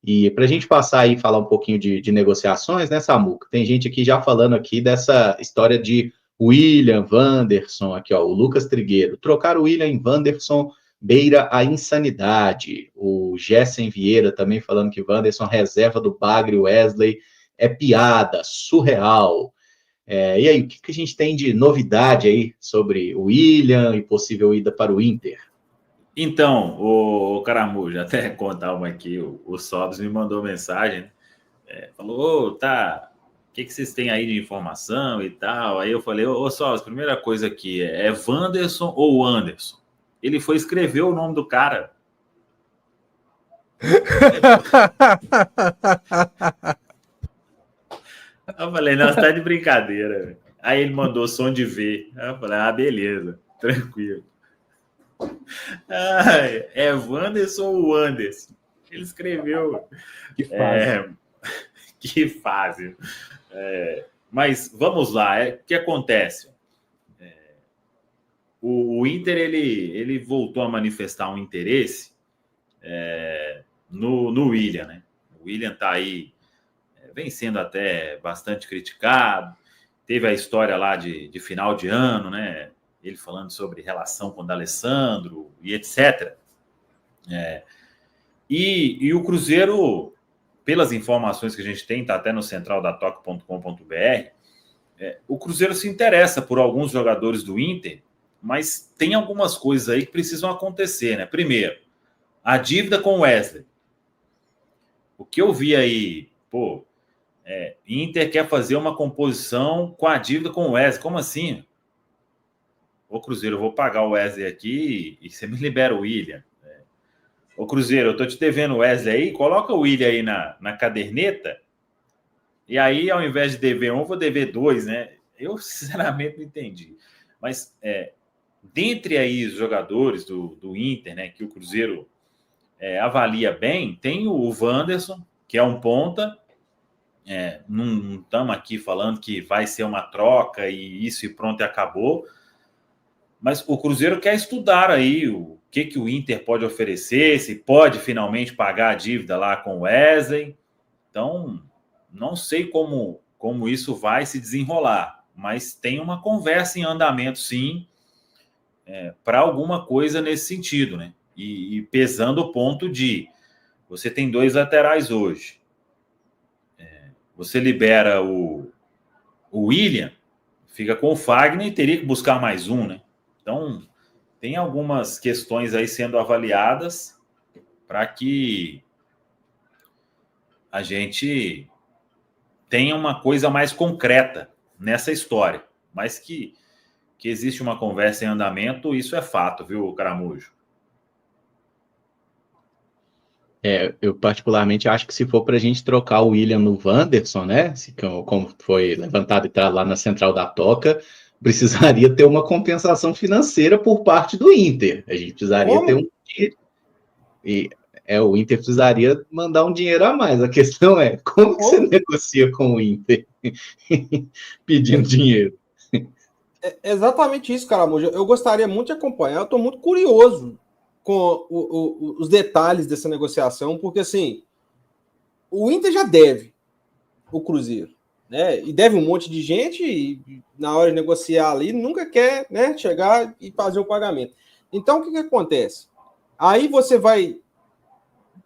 E para a gente passar aí e falar um pouquinho de negociações, né, Samuca? Tem gente aqui já falando aqui dessa história de William, Wanderson, aqui, ó, o Lucas Trigueiro. Trocar o William em Wanderson beira a insanidade. O Gessen Vieira também falando que Wanderson, reserva do Bagre Wesley, é piada, surreal. E aí, o que a gente tem de novidade aí sobre o William e possível ida para o Inter? Então, o Caramujo, até contar uma aqui, o Sobs me mandou mensagem, falou, tá, o que vocês têm aí de informação e tal? Aí eu falei, ô Sobs, primeira coisa aqui, é Wanderson ou Anderson? Ele foi escrever o nome do cara. Eu falei, não, você tá de brincadeira. Aí ele mandou som de V. Aí eu falei, beleza, tranquilo. É Wanderson ou Anderson? Ele escreveu. Que fase. Que fase. Mas vamos lá, o que acontece? O Inter ele voltou a manifestar um interesse no William, né? O William está aí, vem sendo até bastante criticado. Teve a história lá de final de ano, né? Ele falando sobre relação com o D'Alessandro e etc. E o Cruzeiro, pelas informações que a gente tem, está até no centraldatoque.com.br, o Cruzeiro se interessa por alguns jogadores do Inter, mas tem algumas coisas aí que precisam acontecer, né? Primeiro, a dívida com o Wesley. O que eu vi aí, Inter quer fazer uma composição com a dívida com o Wesley. Como assim? Ô Cruzeiro, eu vou pagar o Wesley aqui e você me libera o William. Ô Cruzeiro, eu tô te devendo o Wesley aí, coloca o William aí na caderneta e aí, ao invés de dever um, eu vou dever dois, né? Eu, sinceramente, não entendi. Mas, dentre aí os jogadores do Inter, né, que o Cruzeiro avalia bem, tem o Wanderson, que é um ponta. Não estamos aqui falando que vai ser uma troca e isso e pronto e acabou. Mas o Cruzeiro quer estudar aí o que o Inter pode oferecer, se pode finalmente pagar a dívida lá com o Wesley. Então, não sei como isso vai se desenrolar, mas tem uma conversa em andamento, sim, para alguma coisa nesse sentido, né? E pesando o ponto de você tem dois laterais hoje. Você libera o William, fica com o Fagner e teria que buscar mais um, né? Então, tem algumas questões aí sendo avaliadas para que a gente tenha uma coisa mais concreta nessa história. Mas que existe uma conversa em andamento, isso é fato, viu, Caramujo? Eu particularmente acho que se for para a gente trocar o William no Wanderson, né? Como foi levantado e tá lá na central da Toca, precisaria ter uma compensação financeira por parte do Inter. A gente precisaria ter um... o Inter precisaria mandar um dinheiro a mais. A questão é, como que você negocia com o Inter pedindo dinheiro? É exatamente isso, Caramujo. Eu gostaria muito de acompanhar, eu estou muito curioso com os detalhes dessa negociação, porque, assim, o Inter já deve o Cruzeiro, né? E deve um monte de gente e na hora de negociar ali, nunca quer, né, chegar e fazer o pagamento. Então, o que acontece? Aí você vai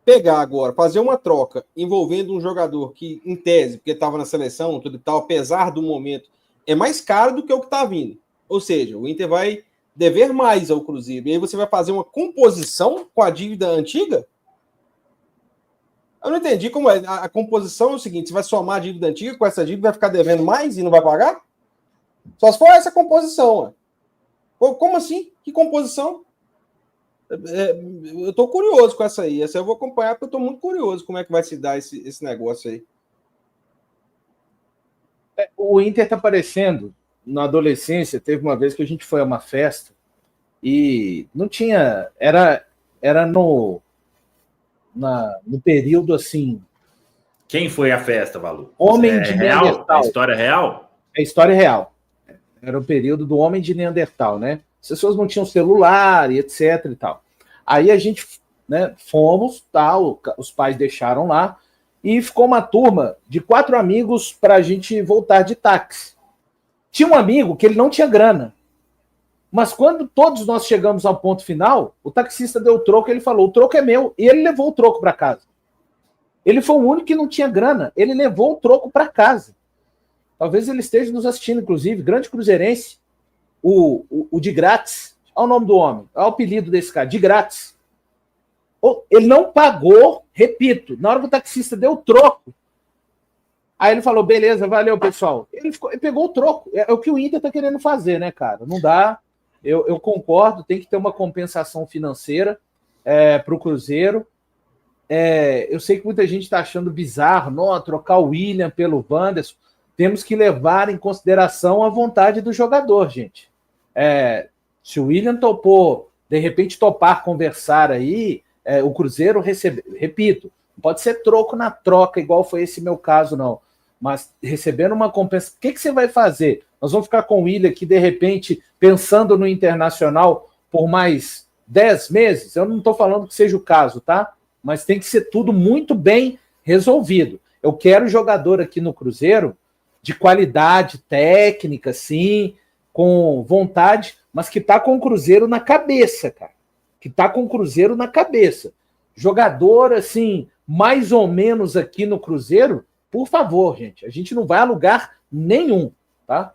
pegar agora, fazer uma troca envolvendo um jogador que, em tese, porque estava na seleção, tudo e tal, apesar do momento, é mais caro do que o que está vindo. Ou seja, o Inter vai dever mais ao Cruzeiro. E aí você vai fazer uma composição com a dívida antiga? Eu não entendi como é. A composição é o seguinte: você vai somar a dívida antiga com essa dívida, vai ficar devendo mais e não vai pagar? Só se for essa composição. Como assim? Que composição? Eu estou curioso com essa aí. Essa eu vou acompanhar, porque eu estou muito curioso como é que vai se dar esse negócio aí. O Inter está parecendo, na adolescência, teve uma vez que a gente foi a uma festa e não tinha... Era no período assim... Quem foi a festa, Valu? Homem de Neandertal. É história real? É história real. Era o período do homem de Neandertal, né? As pessoas não tinham celular e etc e tal. Aí a gente né? Fomos, tal, os pais deixaram lá, e ficou uma turma de 4 amigos para a gente voltar de táxi. Tinha um amigo que ele não tinha grana, mas quando todos nós chegamos ao ponto final, o taxista deu o troco, ele falou, o troco é meu, e ele levou o troco para casa. Ele foi o único que não tinha grana, ele levou o troco para casa. Talvez ele esteja nos assistindo, inclusive, grande cruzeirense, o de grátis, olha o nome do homem, olha o apelido desse cara, de grátis. Ele não pagou, repito, na hora que o taxista deu o troco, aí ele falou, beleza, valeu, pessoal. Ele pegou o troco, é o que o Inter está querendo fazer, né, cara? Não dá, eu concordo, tem que ter uma compensação financeira para o Cruzeiro. Eu sei que muita gente está achando bizarro, não, trocar o William pelo Wanderson. Temos que levar em consideração a vontade do jogador, gente. Se o William topou, de repente topar conversar aí, o Cruzeiro recebe, repito, não pode ser troco na troca, igual foi esse meu caso, não. Mas recebendo uma compensação, o que você vai fazer? Nós vamos ficar com o William aqui, de repente, pensando no Internacional por mais 10 meses? Eu não estou falando que seja o caso, tá? Mas tem que ser tudo muito bem resolvido. Eu quero jogador aqui no Cruzeiro de qualidade técnica, sim, com vontade, mas que tá com o Cruzeiro na cabeça, cara. Que tá com o Cruzeiro na cabeça. Jogador, assim, mais ou menos aqui no Cruzeiro, por favor, gente, a gente não vai a lugar nenhum, tá?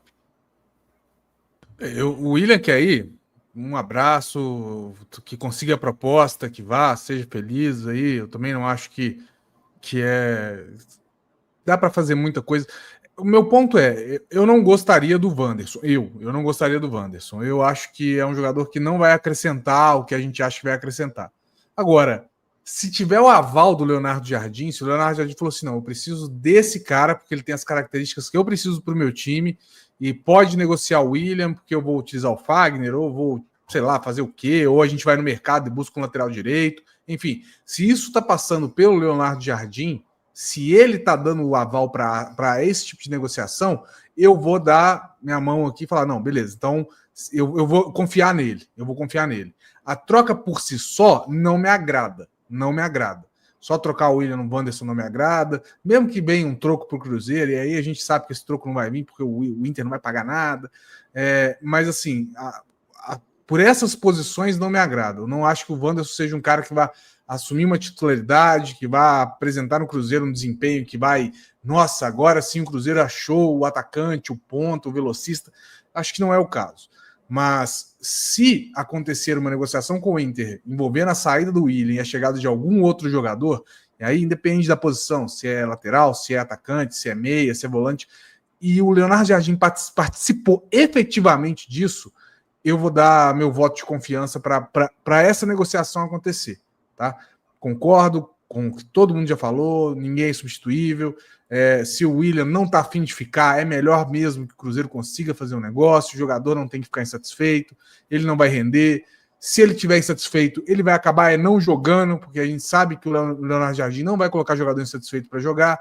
O William quer ir, um abraço, que consiga a proposta, que vá, seja feliz aí. Eu também não acho que dá para fazer muita coisa. O meu ponto eu não gostaria do Wanderson. Eu não gostaria do Wanderson. Eu acho que é um jogador que não vai acrescentar o que a gente acha que vai acrescentar. Agora, se tiver o aval do Leonardo Jardim, se o Leonardo Jardim falou assim, não, eu preciso desse cara, porque ele tem as características que eu preciso para o meu time, e pode negociar o William, porque eu vou utilizar o Fagner, ou vou, sei lá, fazer o quê, ou a gente vai no mercado e busca um lateral direito. Enfim, se isso está passando pelo Leonardo Jardim, se ele está dando o aval para esse tipo de negociação, eu vou dar minha mão aqui e falar, não, beleza, então eu vou confiar nele, A troca por si só não me agrada. Só trocar o William no Wanderson não me agrada, mesmo que venha um troco para o Cruzeiro, e aí a gente sabe que esse troco não vai vir, porque o Inter não vai pagar nada, mas assim, por essas posições não me agrada. Eu não acho que o Wanderson seja um cara que vai assumir uma titularidade, que vai apresentar no Cruzeiro um desempenho que vai, nossa, agora sim o Cruzeiro achou o atacante, o ponto, o velocista. Acho que não é o caso. Mas se acontecer uma negociação com o Inter envolvendo a saída do William e a chegada de algum outro jogador, e aí independe da posição, se é lateral, se é atacante, se é meia, se é volante, e o Leonardo Jardim participou efetivamente disso, eu vou dar meu voto de confiança para essa negociação acontecer. Tá? Concordo com o que todo mundo já falou, ninguém é substituível. Se o William não está afim de ficar, é melhor mesmo que o Cruzeiro consiga fazer um negócio, o jogador não tem que ficar insatisfeito, ele não vai render. Se ele estiver insatisfeito, ele vai acabar não jogando, porque a gente sabe que o Leonardo Jardim não vai colocar jogador insatisfeito para jogar,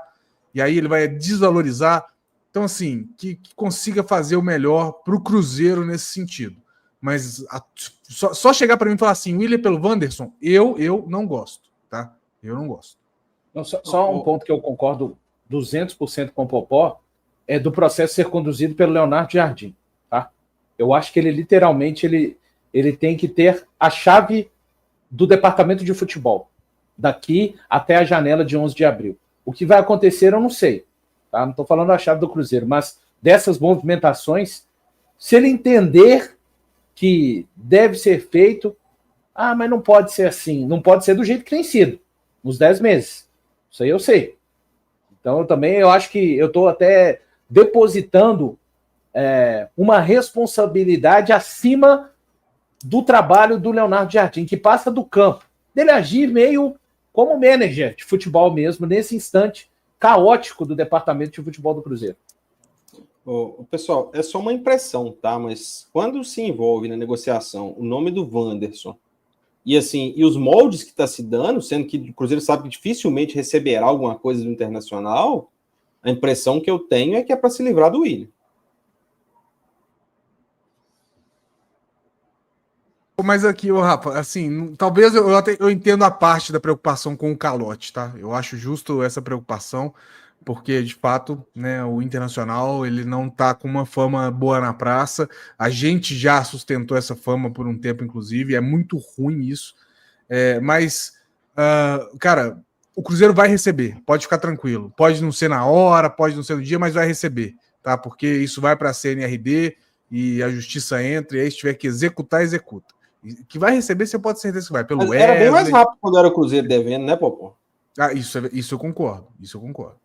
e aí ele vai desvalorizar. Então, assim, que consiga fazer o melhor para o Cruzeiro nesse sentido. Mas só chegar para mim e falar assim, William pelo Wanderson, eu não gosto, tá? Eu não gosto. Não, só um ponto que eu concordo 200% com o Popó, é do processo ser conduzido pelo Leonardo Jardim, tá? Eu acho que ele literalmente ele tem que ter a chave do departamento de futebol, daqui até a janela de 11 de abril. O que vai acontecer eu não sei, tá? Não estou falando a chave do Cruzeiro, mas dessas movimentações, se ele entender que deve ser feito, mas não pode ser assim, não pode ser do jeito que tem sido, nos 10 meses. Isso aí eu sei. Então eu acho que eu estou até depositando uma responsabilidade acima do trabalho do Leonardo Jardim, que passa do campo, dele agir meio como manager de futebol mesmo, nesse instante caótico do departamento de futebol do Cruzeiro. Pessoal, é só uma impressão, tá? Mas quando se envolve na negociação o nome do Wanderson e os moldes que está se dando, sendo que o Cruzeiro sabe que dificilmente receberá alguma coisa do Internacional, a impressão que eu tenho é que é para se livrar do William. Mas aqui, ô Rafa, assim, talvez eu entendo a parte da preocupação com o calote, tá? Eu acho justo essa preocupação, porque, de fato, né, o Internacional, ele não tá com uma fama boa na praça. A gente já sustentou essa fama por um tempo, inclusive, é muito ruim isso. Cara, o Cruzeiro vai receber, pode ficar tranquilo. Pode não ser na hora, pode não ser no dia, mas vai receber, tá? Porque isso vai para a CNRD e a justiça entra, e aí se tiver que executar, executa. Que vai receber, você pode ter certeza que vai. Pelo Era bem mais rápido quando era o Cruzeiro devendo, né, Popó? Isso eu concordo. Isso eu concordo.